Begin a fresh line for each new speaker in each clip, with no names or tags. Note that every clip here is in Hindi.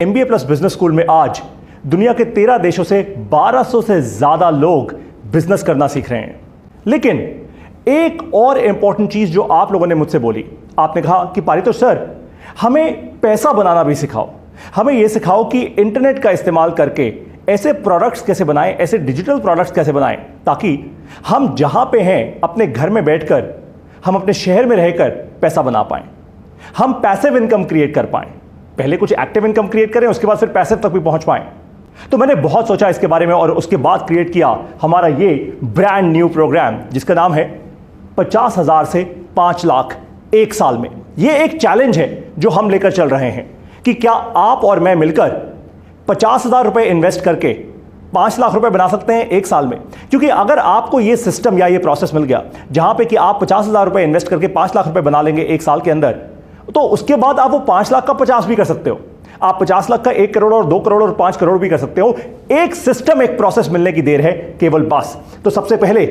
MBA प्लस बिजनेस स्कूल में आज दुनिया के 13 देशों से 1200 से ज्यादा लोग बिजनेस करना सीख रहे हैं। लेकिन एक और इंपॉर्टेंट चीज जो आप लोगों ने मुझसे बोली, आपने कहा कि पारितोष सर, हमें पैसा बनाना भी सिखाओ, हमें यह सिखाओ कि इंटरनेट का इस्तेमाल करके ऐसे प्रोडक्ट्स कैसे बनाएं, ऐसे डिजिटल प्रोडक्ट्स कैसे बनाएं ताकि हम जहां पे हैं अपने घर में बैठकर, हम अपने शहर में रहकर पैसा बना पाएं, हम पैसिव इनकम क्रिएट कर पाएं। पहले कुछ एक्टिव इनकम क्रिएट करें, उसके बाद फिर पैसिव तक भी पहुंच पाएं। तो मैंने बहुत सोचा इसके बारे में और उसके बाद क्रिएट किया हमारा ये ब्रांड न्यू प्रोग्राम जिसका नाम है 50,000 से 5 लाख एक साल में। ये एक चैलेंज है जो हम लेकर चल रहे हैं कि क्या आप और मैं मिलकर 50,000 रुपए इन्वेस्ट करके 5 लाख रुपए बना सकते हैं एक साल में। क्योंकि अगर आपको ये सिस्टम या ये प्रोसेस मिल गया जहां पे कि आप 50,000 रुपए इन्वेस्ट करके 5 लाख रुपए बना लेंगे एक साल के अंदर, तो उसके बाद आप वो 5 लाख का 50 भी कर सकते हो, आप 50 लाख का 1 करोड़ और 2 करोड़ और 5 करोड़ भी कर सकते हो। एक सिस्टम, एक प्रोसेस मिलने की देर है केवल बस। तो सबसे पहले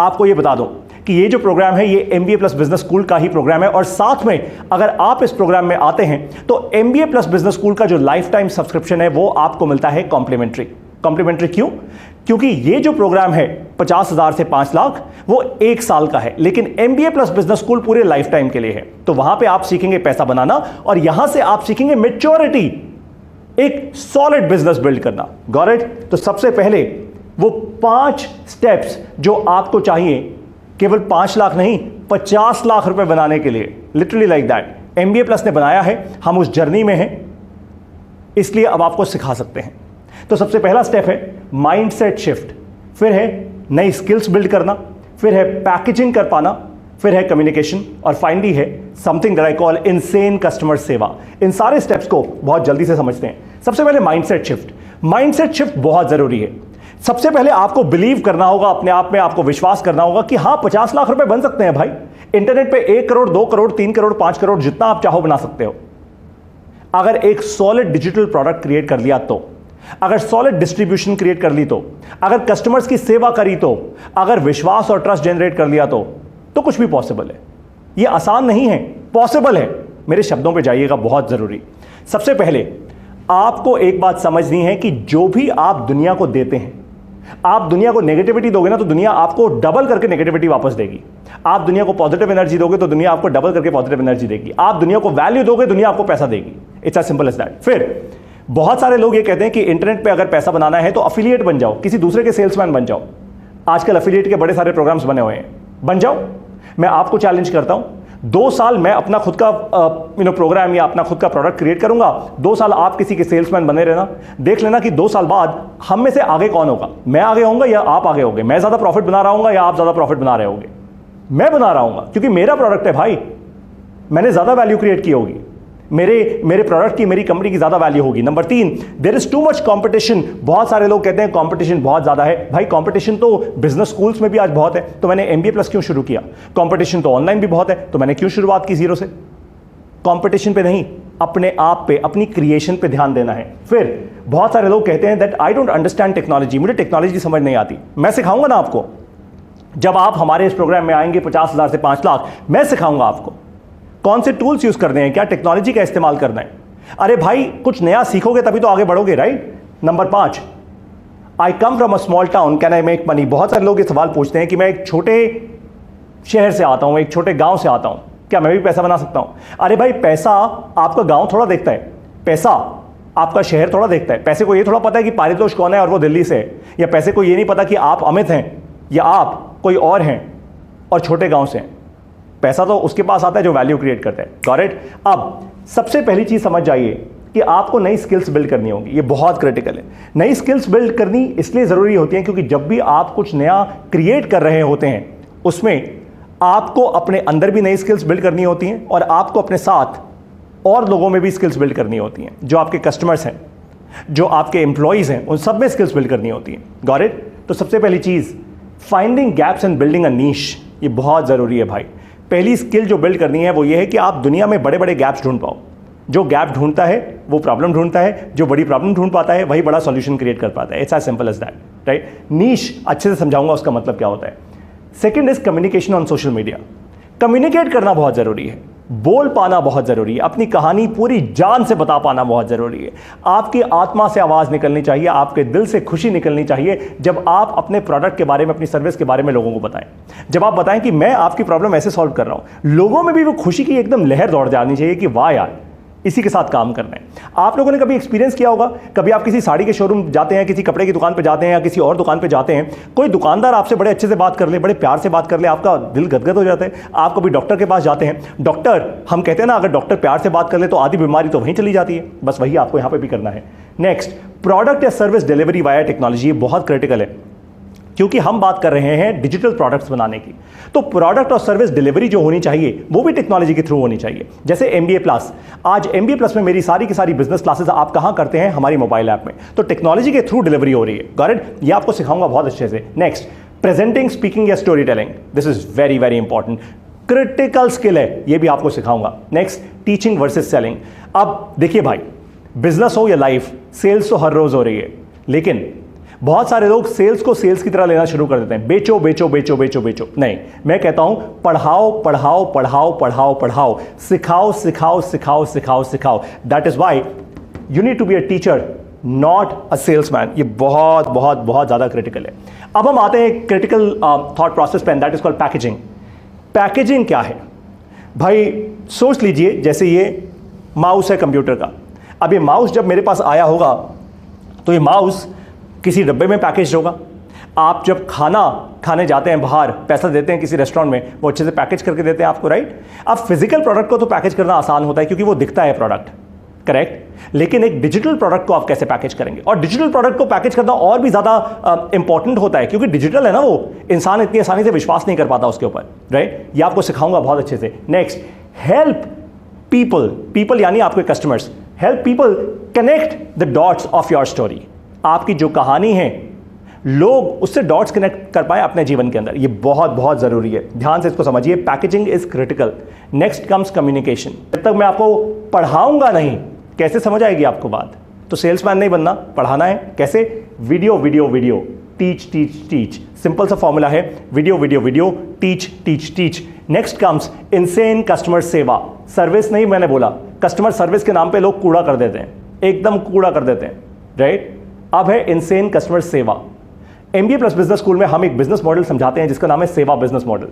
आपको ये बता दूं कि ये जो प्रोग्राम है ये MBA प्लस बिजनेस स्कूल का ही प्रोग्राम है और साथ में अगर आप इस प्रोग्राम में आते हैं तो MBA प्लस बिजनेस स्कूल का जो लाइफ टाइम सब्सक्रिप्शन है वो आपको मिलता है कॉम्प्लीमेंट्री। कॉम्प्लीमेंट्री क्यों? क्योंकि ये जो प्रोग्राम है 50,000 से 5 लाख वो एक साल का है, लेकिन MBA प्लस बिजनेस स्कूल पूरे लाइफ टाइम के लिए है। तो वहां पे आप सीखेंगे पैसा बनाना और यहां से आप सीखेंगे मैच्योरिटी, एक सॉलिड बिजनेस बिल्ड करना। Got it? तो सबसे पहले वो 5 स्टेप्स जो आपको चाहिए, केवल 5 लाख नहीं 50 लाख रुपए बनाने के लिए, literally like that MBA plus ने बनाया है। हम उस जर्नी में हैं, इसलिए अब आपको सिखा सकते हैं। तो सबसे पहला स्टेप है माइंडसेट शिफ्ट, फिर है नई स्किल्स बिल्ड करना, फिर है पैकेजिंग कर पाना, फिर है कम्युनिकेशन और फाइनली है something that I call insane customer सेवा। इन सारे स्टेप्स को बहुत जल्दी से समझते हैं। सबसे पहले माइंडसेट शिफ्ट। माइंडसेट शिफ्ट बहुत जरूरी है। सबसे पहले आपको बिलीव करना होगा अपने आप में, आपको विश्वास करना होगा कि हां 50 लाख रुपए बन सकते हैं भाई। इंटरनेट पे 1 करोड़, 2 करोड़, 3 करोड़, 5 करोड़ जितना आप चाहो बना सकते हो। अगर एक सॉलिड डिजिटल प्रोडक्ट क्रिएट कर लिया तो, अगर सॉलिड डिस्ट्रीब्यूशन क्रिएट कर ली तो, अगर कस्टमर्स की सेवा करी तो, अगर विश्वास और ट्रस्ट जनरेट कर लिया तो कुछ भी पॉसिबल है। यह आसान नहीं है, पॉसिबल है। मेरे शब्दों पे जाइएगा, बहुत जरूरी। सबसे पहले आपको एक बात समझनी है कि जो भी आप दुनिया को देते हैं, आप दुनिया को नेगेटिविटी दोगे ना तो दुनिया आपको डबल करके नेगेटिविटी वापस देगी। आप दुनिया को पॉजिटिव एनर्जी दोगे तो दुनिया आपको डबल करके पॉजिटिव एनर्जी देगी। आप दुनिया को वैल्यू दोगे, दुनिया आपको पैसा देगी। It's as simple as that. फिर बहुत सारे लोग ये कहते हैं कि इंटरनेट पे अगर पैसा बनाना है तो अफिलिएट बन जाओ, किसी दूसरे के सेल्समैन बन जाओ। आजकल अफिलिएट के बड़े सारे प्रोग्राम्स बने हुए हैं, बन जाओ। मैं आपको चैलेंज करता हूं, 2 साल मैं अपना खुद का प्रोग्राम या अपना खुद का प्रोडक्ट क्रिएट करूंगा, 2 साल आप किसी के सेल्समैन बने रहना। देख लेना कि 2 साल बाद हम में से आगे कौन होगा। मैं आगे होऊंगा या आप आगे होंगे? मैं ज्यादा प्रॉफिट बना रहा हूंगा या आप ज्यादा प्रॉफिट बना रहे होंगे? मैं बना रहा हूंगा, क्योंकि मेरा प्रोडक्ट है भाई, मैंने ज्यादा वैल्यू क्रिएट की होगी, मेरे प्रोडक्ट की, मेरी कंपनी की ज्यादा वैल्यू होगी। Number 3, there is too much competition. बहुत सारे लोग कहते हैं कंपटीशन बहुत ज्यादा है। भाई कंपटीशन तो बिजनेस स्कूल्स में भी आज बहुत है, तो मैंने MBA प्लस क्यों शुरू किया? कंपटीशन तो ऑनलाइन भी बहुत है, तो मैंने क्यों शुरुआत की जीरो से? कंपटीशन पे नहीं, अपने आप पे, अपनी क्रिएशन पे ध्यान देना है। फिर बहुत सारे लोग कहते हैं that I don't understand technology, मुझे टेक्नोलॉजी समझ नहीं आती। मैं सिखाऊंगा ना आपको। जब आप हमारे इस प्रोग्राम में आएंगे 50,000 से 5 लाख, मैं सिखाऊंगा आपको कौन से टूल्स यूज करने हैं, क्या टेक्नोलॉजी का इस्तेमाल करना है। अरे भाई कुछ नया सीखोगे तभी तो आगे बढ़ोगे, right? Number 5, I come from a small town, can I make money. बहुत सारे लोग ये सवाल पूछते हैं कि मैं एक छोटे शहर से आता हूं, एक छोटे गांव से आता हूं, क्या मैं भी पैसा बना सकता हूं? अरे भाई पैसा आपका गांव थोड़ा देखता है, पैसा आपका शहर थोड़ा देखता है। पैसे को ये थोड़ा पता है कि पारितोष कौन है और वो दिल्ली से है, या पैसे को ये नहीं पता कि आप अमित हैं या आप कोई और हैं और छोटे गांव से हैं। पैसा तो उसके पास आता है जो वैल्यू क्रिएट करता है। Got it? अब सबसे पहली चीज समझ जाइए कि आपको नई स्किल्स बिल्ड करनी होगी। ये बहुत क्रिटिकल है। नई स्किल्स बिल्ड करनी इसलिए जरूरी होती है क्योंकि जब भी आप कुछ नया क्रिएट कर रहे होते हैं उसमें आपको अपने अंदर भी नई स्किल्स बिल्ड करनी होती हैं और आपको अपने साथ और लोगों में भी स्किल्स बिल्ड करनी होती हैं। जो आपके कस्टमर्स हैं, जो आपके एम्प्लॉयज हैं, उन सब में स्किल्स बिल्ड करनी होती हैं। Got it? तो सबसे पहली चीज finding gaps and building a niche, ये बहुत जरूरी है भाई। पहली स्किल जो बिल्ड करनी है वो ये है कि आप दुनिया में बड़े बड़े गैप्स ढूंढ पाओ। जो गैप ढूंढता है वो प्रॉब्लम ढूंढता है, जो बड़ी प्रॉब्लम ढूंढ पाता है वही बड़ा सॉल्यूशन क्रिएट कर पाता है। It's as simple as that, right? Niche अच्छे से समझाऊंगा उसका मतलब क्या होता है। Second is communication on social media. Communicate करना बहुत जरूरी है। बोल पाना बहुत ज़रूरी है, अपनी कहानी पूरी जान से बता पाना बहुत ज़रूरी है। आपकी आत्मा से आवाज़ निकलनी चाहिए, आपके दिल से खुशी निकलनी चाहिए जब आप अपने प्रोडक्ट के बारे में, अपनी सर्विस के बारे में लोगों को बताएं। जब आप बताएं कि मैं आपकी प्रॉब्लम ऐसे सॉल्व कर रहा हूं, लोगों में भी वो खुशी की एकदम लहर दौड़ जानी चाहिए कि वाह यार, इसी के साथ काम करना है। आप लोगों ने कभी एक्सपीरियंस किया होगा, कभी आप किसी साड़ी के शोरूम जाते हैं, किसी कपड़े की दुकान पे जाते हैं या किसी और दुकान पे जाते हैं, कोई दुकानदार आपसे बड़े अच्छे से बात कर ले, बड़े प्यार से बात कर ले, आपका दिल गदगद हो जाता है। आप कभी डॉक्टर के पास जाते हैं, डॉक्टर, हम कहते हैं ना, अगर डॉक्टर प्यार से बात कर ले तो आधी बीमारी तो वहीं चली जाती है। बस वही आपको यहाँ पे भी करना है। नेक्स्ट, प्रोडक्ट या सर्विस डिलीवरी वाया टेक्नोलॉजी, बहुत क्रिटिकल है क्योंकि हम बात कर रहे हैं डिजिटल प्रोडक्ट्स बनाने की। तो प्रोडक्ट और सर्विस डिलीवरी जो होनी चाहिए वो भी टेक्नोलॉजी के थ्रू होनी चाहिए। जैसे MBA प्लस, आज MBA प्लस में मेरी सारी की सारी बिजनेस क्लासेस आप कहां करते हैं? हमारी मोबाइल ऐप में। तो टेक्नोलॉजी के थ्रू डिलीवरी हो रही है। Got it? ये आपको सिखाऊंगा बहुत अच्छे से। नेक्स्ट, प्रेजेंटिंग, स्पीकिंग या story telling, this is very very important, critical skill है, ये भी आपको सिखाऊंगा। Next, teaching versus selling. अब देखिए भाई, बिजनेस हो या लाइफ, सेल्स तो हर रोज हो रही है, लेकिन बहुत सारे लोग सेल्स को सेल्स की तरह लेना शुरू कर देते हैं। बेचो बेचो बेचो बेचो बेचो। नहीं, मैं कहता हूं पढ़ाओ पढ़ाओ पढ़ाओ पढ़ाओ पढ़ाओ, सिखाओ सिखाओ सिखाओ सिखाओ सिखाओ। That is why you need to be a teacher, not a salesman. ये बहुत बहुत बहुत ज्यादा क्रिटिकल है। अब हम आते हैं क्रिटिकल थॉट प्रोसेस पे, that is called packaging. Packaging क्या है भाई? सोच लीजिए, जैसे ये माउस है कंप्यूटर का। अब ये माउस जब मेरे पास आया होगा तो ये माउस किसी डब्बे में पैकेज होगा। आप जब खाना खाने जाते हैं बाहर, पैसा देते हैं किसी रेस्टोरेंट में, वो अच्छे से पैकेज करके देते हैं आपको, राइट? अब फिजिकल प्रोडक्ट को तो पैकेज करना आसान होता है क्योंकि वो दिखता है प्रोडक्ट, करेक्ट? लेकिन एक डिजिटल प्रोडक्ट को आप कैसे पैकेज करेंगे? और डिजिटल प्रोडक्ट को पैकेज करना और भी ज्यादा इंपॉर्टेंट होता है क्योंकि डिजिटल है ना, वो इंसान इतनी आसानी से विश्वास नहीं कर पाता उसके ऊपर, राइट? ये आपको सिखाऊंगा बहुत अच्छे से। नेक्स्ट, हेल्प पीपल, पीपल यानी आपके customers, help people connect the dots of your story. आपकी जो कहानी है, लोग उससे डॉट्स कनेक्ट कर पाए अपने जीवन के अंदर। ये बहुत बहुत जरूरी है, ध्यान से इसको समझिए। Packaging is critical. Next comes communication. जब तक मैं आपको पढ़ाऊंगा नहीं, कैसे समझ आएगी आपको बात? तो सेल्समैन नहीं बनना, पढ़ाना है। कैसे? Video video video, teach teach teach. Simple सा फॉर्मूला है, video video video, teach teach teach. Next comes insane customer सेवा। सर्विस नहीं मैंने बोला, कस्टमर सर्विस के नाम पे लोग कूड़ा कर देते हैं, एकदम कूड़ा कर देते हैं, राइट? अब है इनसेन कस्टमर सेवा। MBA प्लस बिजनेस स्कूल में हम एक बिजनेस मॉडल समझाते हैं जिसका नाम है सेवा बिजनेस मॉडल।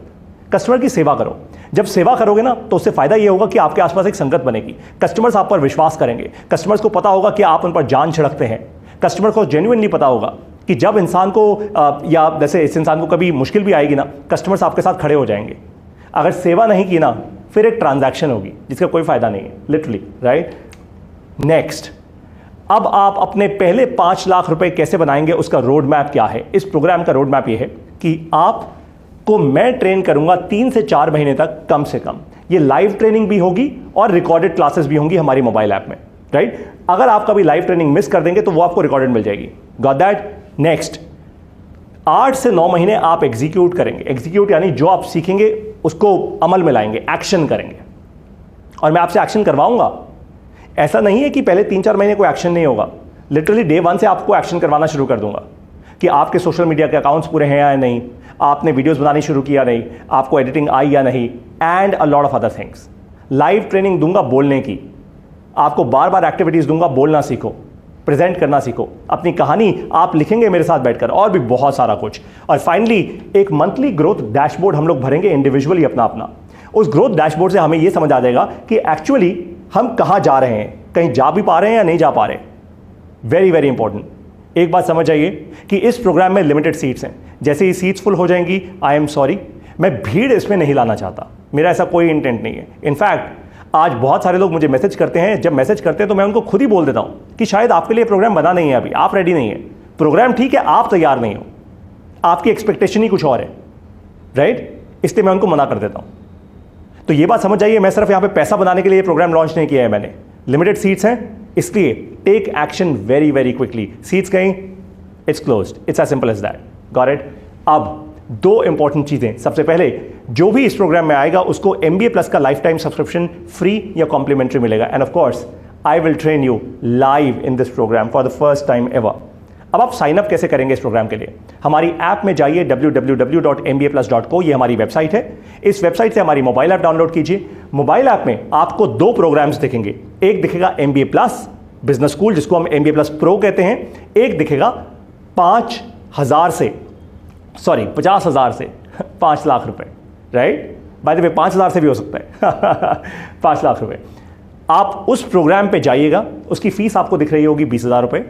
कस्टमर की सेवा करो। जब सेवा करोगे ना तो उससे फायदा ये होगा कि आपके आसपास एक संगत बनेगी, कस्टमर्स आप पर विश्वास करेंगे, कस्टमर्स को पता होगा कि आप उन पर जान छिड़कते हैं, कस्टमर को जेन्युइनली पता होगा कि जब इंसान को या जैसे इस इंसान को कभी मुश्किल भी आएगी ना, कस्टमर्स आपके साथ खड़े हो जाएंगे। अगर सेवा नहीं की ना, फिर एक ट्रांजैक्शन होगी जिसका कोई फायदा नहीं है, लिटरली, राइट? नेक्स्ट, अब आप अपने पहले 5 लाख रुपए कैसे बनाएंगे, उसका रोड मैप क्या है? इस प्रोग्राम का रोड मैप ये है कि आपको मैं ट्रेन करूंगा 3 से 4 महीने तक कम से कम। ये लाइव ट्रेनिंग भी होगी और रिकॉर्डेड क्लासेस भी होंगी हमारी मोबाइल ऐप में, राइट? अगर आप कभी लाइव ट्रेनिंग मिस कर देंगे तो वो आपको रिकॉर्डेड मिल जाएगी। Got that? नेक्स्ट, 8 से 9 महीने आप एग्जीक्यूट करेंगे। एग्जीक्यूट यानी जो आप सीखेंगे उसको अमल में लाएंगे, एक्शन करेंगे। और मैं आपसे एक्शन करवाऊंगा। ऐसा नहीं है कि पहले 3-4 महीने कोई एक्शन नहीं होगा। लिटरली डे 1 से आपको एक्शन करवाना शुरू कर दूंगा कि आपके सोशल मीडिया के अकाउंट्स पूरे हैं या नहीं, आपने वीडियोस बनानी शुरू किया नहीं, आपको एडिटिंग आई या नहीं, and a lot of other things. Live training दूंगा बोलने की, आपको बार बार एक्टिविटीज दूंगा, बोलना सीखो, प्रेजेंट करना सीखो, अपनी कहानी आप लिखेंगे मेरे साथ बैठकर, और भी बहुत सारा कुछ। और फाइनली एक मंथली ग्रोथ डैशबोर्ड हम लोग भरेंगे इंडिविजुअली अपना अपना। उस ग्रोथ डैशबोर्ड से हमें यह समझ आ जाएगा कि एक्चुअली हम कहां जा रहे हैं, कहीं जा भी पा रहे हैं या नहीं जा पा रहे। Very very important. एक बात समझ आइए कि इस प्रोग्राम में लिमिटेड सीट्स हैं। जैसे ही सीट्स फुल हो जाएंगी, आई एम सॉरी, मैं भीड़ इसमें नहीं लाना चाहता, मेरा ऐसा कोई इंटेंट नहीं है। इनफैक्ट आज बहुत सारे लोग मुझे मैसेज करते हैं, जब मैसेज करते हैं तो मैं उनको खुद ही बोल देता हूं कि शायद आपके लिए प्रोग्राम बना नहीं है, अभी आप रेडी नहीं है। प्रोग्राम ठीक है, आप तैयार नहीं हो, आपकी एक्सपेक्टेशन ही कुछ और है, राइट? इसलिए मैं उनको मना कर देता हूं। तो ये बात समझ जाइए, मैं सिर्फ यहां पे पैसा बनाने के लिए प्रोग्राम लॉन्च नहीं किया है मैंने। लिमिटेड सीट्स हैं, इसलिए take action very very quickly. Seats गई, it's closed, it's as simple as that. Got it? अब 2 इंपॉर्टेंट चीजें। सबसे पहले, जो भी इस प्रोग्राम में आएगा उसको MBA प्लस का लाइफ टाइम सब्सक्रिप्शन फ्री या कॉम्प्लीमेंट्री मिलेगा। And of course I will train you live in this programme for the first time ever. अब आप साइन अप कैसे करेंगे इस प्रोग्राम के लिए? हमारी ऐप में जाइए, www.mbaplus.co, ये हमारी वेबसाइट है। इस वेबसाइट से हमारी मोबाइल ऐप डाउनलोड कीजिए। मोबाइल ऐप में आपको 2 प्रोग्राम्स दिखेंगे। एक दिखेगा MBA प्लस बिजनेस स्कूल, जिसको हम MBA प्लस प्रो कहते हैं। एक दिखेगा 50,000 से 5 लाख रुपए, राइट? बाय द वे 5,000 से भी हो सकता है 5 लाख रुपए। आप उस प्रोग्राम पे जाइएगा, उसकी फीस आपको दिख रही होगी 20,000 रुपए।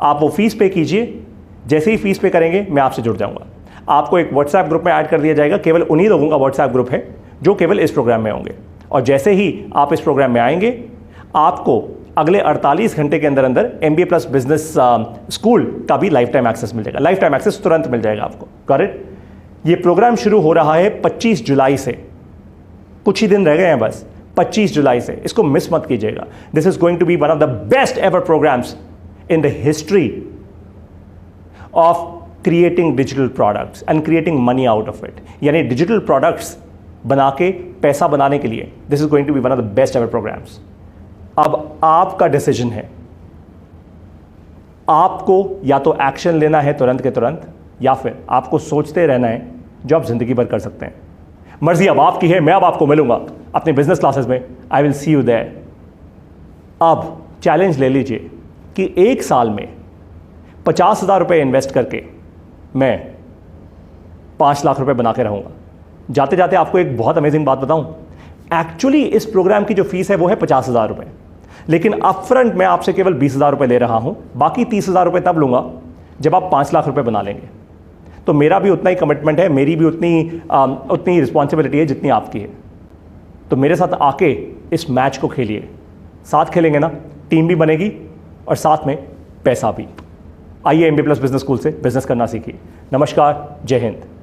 आप वो फीस पे कीजिए, जैसे ही फीस पे करेंगे मैं आपसे जुड़ जाऊंगा। आपको एक व्हाट्सएप ग्रुप में ऐड कर दिया जाएगा। केवल उन्हीं लोगों का व्हाट्सएप ग्रुप है जो केवल इस प्रोग्राम में होंगे। और जैसे ही आप इस प्रोग्राम में आएंगे, आपको अगले 48 घंटे के अंदर अंदर MBA प्लस बिजनेस स्कूल का भी लाइफ टाइम एक्सेस मिल जाएगा। लाइफ टाइम एक्सेस तुरंत मिल जाएगा आपको। करेक्ट? ये प्रोग्राम शुरू हो रहा है 25 जुलाई से। कुछ ही दिन रह गए हैं बस, 25 जुलाई से। इसको मिस मत कीजिएगा। This is going to be one of the best ever programmes in the history of creating digital products and creating money out of it. यानी डिजिटल प्रोडक्ट्स बना के पैसा बनाने के लिए this is going to be one of the best ever programmes. अब आपका डिसीजन है, आपको या तो एक्शन लेना है तुरंत के तुरंत, या फिर आपको सोचते रहना है, जो आप जिंदगी भर कर सकते हैं। मर्जी अब आपकी है। मैं अब आपको मिलूंगा अपने बिजनेस क्लासेस में। I will see you there. अब चैलेंज ले लीजिए कि 1 साल में 50,000 रुपये इन्वेस्ट करके मैं 5 लाख रुपए बना के रहूंगा। जाते जाते आपको एक बहुत अमेजिंग बात बताऊं, एक्चुअली इस प्रोग्राम की जो फीस है वो है 50,000 रुपये, लेकिन अपफ्रंट मैं आपसे केवल 20,000 रुपये ले रहा हूं। बाकी 30,000 रुपये तब लूंगा जब आप 5 लाख रुपए बना लेंगे। तो मेरा भी उतना ही कमिटमेंट है, मेरी भी उतनी रिस्पॉन्सिबिलिटी है जितनी आपकी है। तो मेरे साथ आके इस मैच को खेलिए। साथ खेलेंगे ना, टीम भी बनेगी और साथ में पैसा भी। आइए MBA प्लस बिजनेस स्कूल से बिजनेस करना सीखिए। नमस्कार, जय हिंद।